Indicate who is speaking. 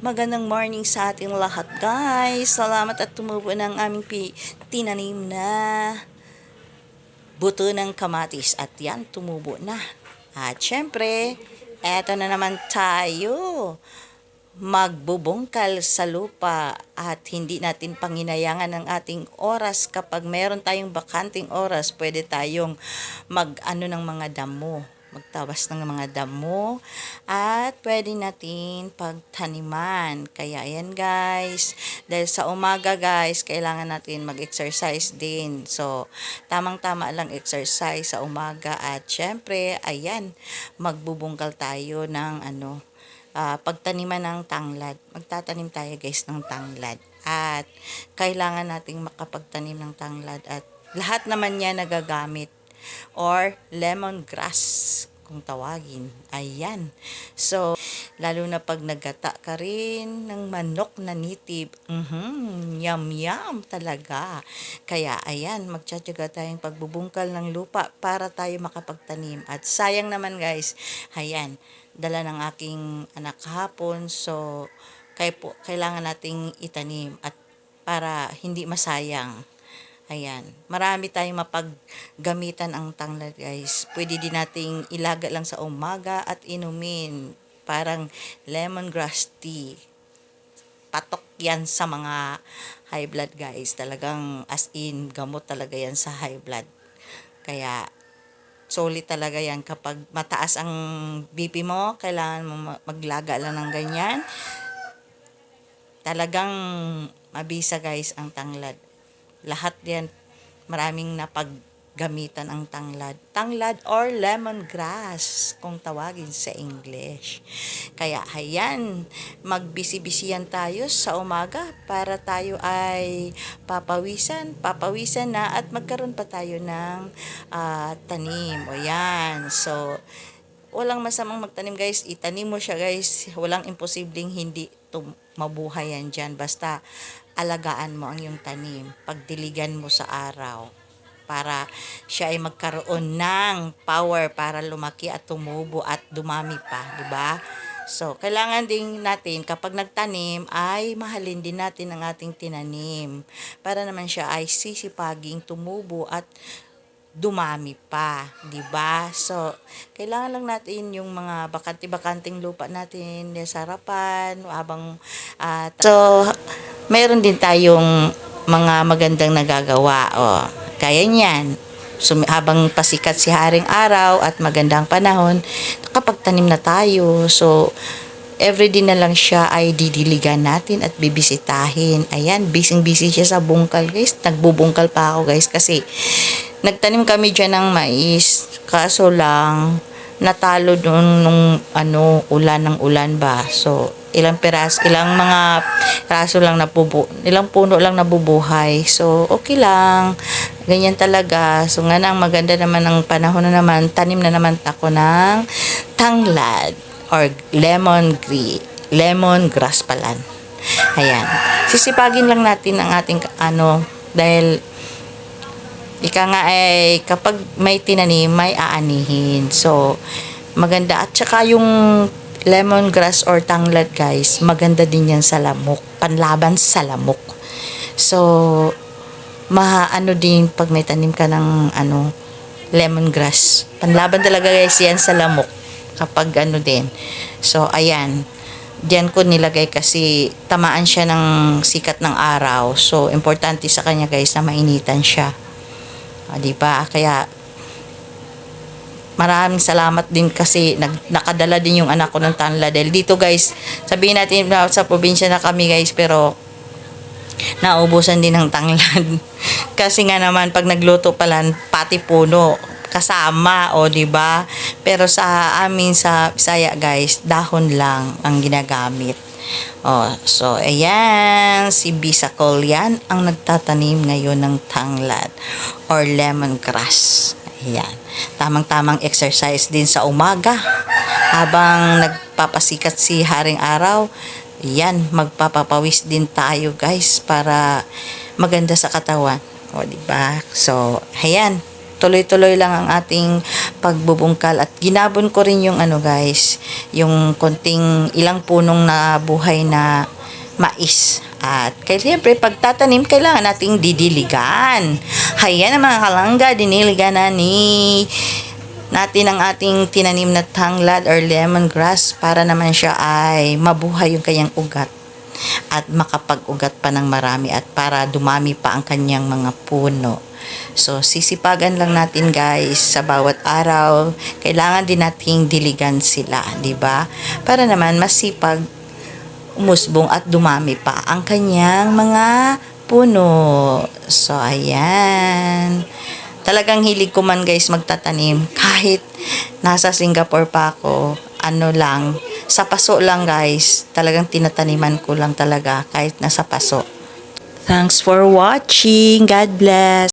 Speaker 1: Magandang morning sa ating lahat, guys. Salamat at tumubo ng aming tinanim na buto ng kamatis. At yan, tumubo na. At syempre, eto na naman tayo. Magbubungkal sa lupa at hindi natin panginayangan ng ating oras. Kapag meron tayong bakanting oras, pwede tayong mag-ano ng mga damo, magtawas ng mga damo, at pwede natin pagtaniman. Kaya ayan, guys, dahil sa umaga, guys, kailangan natin mag-exercise din. So tamang-tama lang exercise sa umaga. At syempre, ayan, magbubungkal tayo ng pagtaniman ng tanglad. Magtatanim tayo, guys, ng tanglad. At kailangan nating makapagtanim ng tanglad. At lahat naman niya nagagamit. Or lemongrass, kung tawagin. Ayan. So, lalo na pag nagata ka rin ng manok na native. Yum yum talaga. Kaya, ayan, magtsatsaga tayong pagbubungkal ng lupa para tayo makapagtanim. At sayang naman, guys, ayan, dala ng aking anak kahapon. So, kailangan nating itanim at para hindi masayang. Ayan, marami tayong mapaggamitan ang tanglad, guys. Pwede din nating ilaga lang sa umaga at inumin. Parang lemongrass tea. Patok yan sa mga high blood, guys. Talagang as in, gamot talaga yan sa high blood. Kaya, solid talaga yan. Kapag mataas ang BP mo, kailangan mo maglaga lang ng ganyan. Talagang mabisa, guys, ang tanglad. Lahat yan, maraming napaggamitan ang tanglad. Tanglad or lemongrass, kung tawagin sa English. Kaya, ayan, magbisi-bisiyan tayo sa umaga para tayo ay papawisan na at magkaroon pa tayo ng tanim. O yan, so, walang masamang magtanim, guys. Itanim mo siya, guys. Walang imposibleng hindi mabuhay yan dyan. Basta alagaan mo ang iyong tanim. Pagdiligan mo sa araw para siya ay magkaroon ng power para lumaki at tumubo at dumami pa, di ba? So, kailangan din natin kapag nagtanim ay mahalin din natin ang ating tinanim para naman siya ay sisipaging tumubo at dumami pa, 'di ba? So, kailangan lang natin yung mga bakante-bakanting lupa natin sa harapan habang so meron din tayong mga magandang nagagawa. Kaya niyan. Habang pasikat si Haring Araw at magandang panahon, nakapagtanim na tayo. So, everyday na lang siya ay didiligan natin at bibisitahin. Ayan, busy siya sa bungkal, guys. Nagbubungkal pa ako, guys, kasi nagtanim kami dyan ng mais. Kaso lang, natalo nung ulan ng ulan ba. So, ilang mga piraso lang ilang puno lang nabubuhay. So, okay lang. Ganyan talaga. So, nga nang maganda naman ang panahon na naman, tanim na naman ako ng tanglad or lemongrass pala. Ayan. Sisipagin lang natin ang ating dahil ika nga ay kapag may tinanim, may aanihin. So, maganda. At saka yung lemongrass or tanglad, guys, maganda din yan sa lamok. Panlaban sa lamok. So, din pag may tanim ka ng lemongrass. Panlaban talaga, guys, yan sa lamok. Kapag din. So, ayan. Diyan ko nilagay kasi tamaan siya ng sikat ng araw. So, importante sa kanya, guys, na mainitan siya. Diba? Kaya maraming salamat din kasi nakadala din yung anak ko ng tanglad. Dahil dito, guys, sabihin natin sa probinsya na kami, guys, pero naubusan din ng tanglad. Kasi nga naman pag nagluto pala pati puno kasama, diba? Pero sa amin sa Bisaya, guys, dahon lang ang ginagamit. So, ayan, si Bisacol yan ang nagtatanim ngayon ng tanglad or lemongrass. Ayan, tamang-tamang exercise din sa umaga habang nagpapasikat si Haring Araw. Ayan, magpapapawis din tayo, guys, para maganda sa katawan. Diba? So, ayan, tuloy-tuloy lang ang ating pagbubungkal at ginabon ko rin yung guys, yung konting ilang punong na buhay na mais. At siyempre pagtatanim kailangan nating didiligan. Hayan ang mga kalangga, diniligan na natin ang ating tinanim na tanglad or lemongrass para naman siya ay mabuhay yung kanyang ugat at makapag-ugat pa ng marami at para dumami pa ang kanyang mga puno. So, sisipagan lang natin guys sa bawat araw. Kailangan din nating diligan sila, di ba? Para naman masipag umusbong at dumami pa ang kanyang mga puno. So, ayan. Talagang hilig ko man guys magtatanim. Kahit nasa Singapore pa ako, lang, sa paso lang guys. Talagang tinataniman ko lang talaga kahit nasa paso. Thanks for watching. God bless.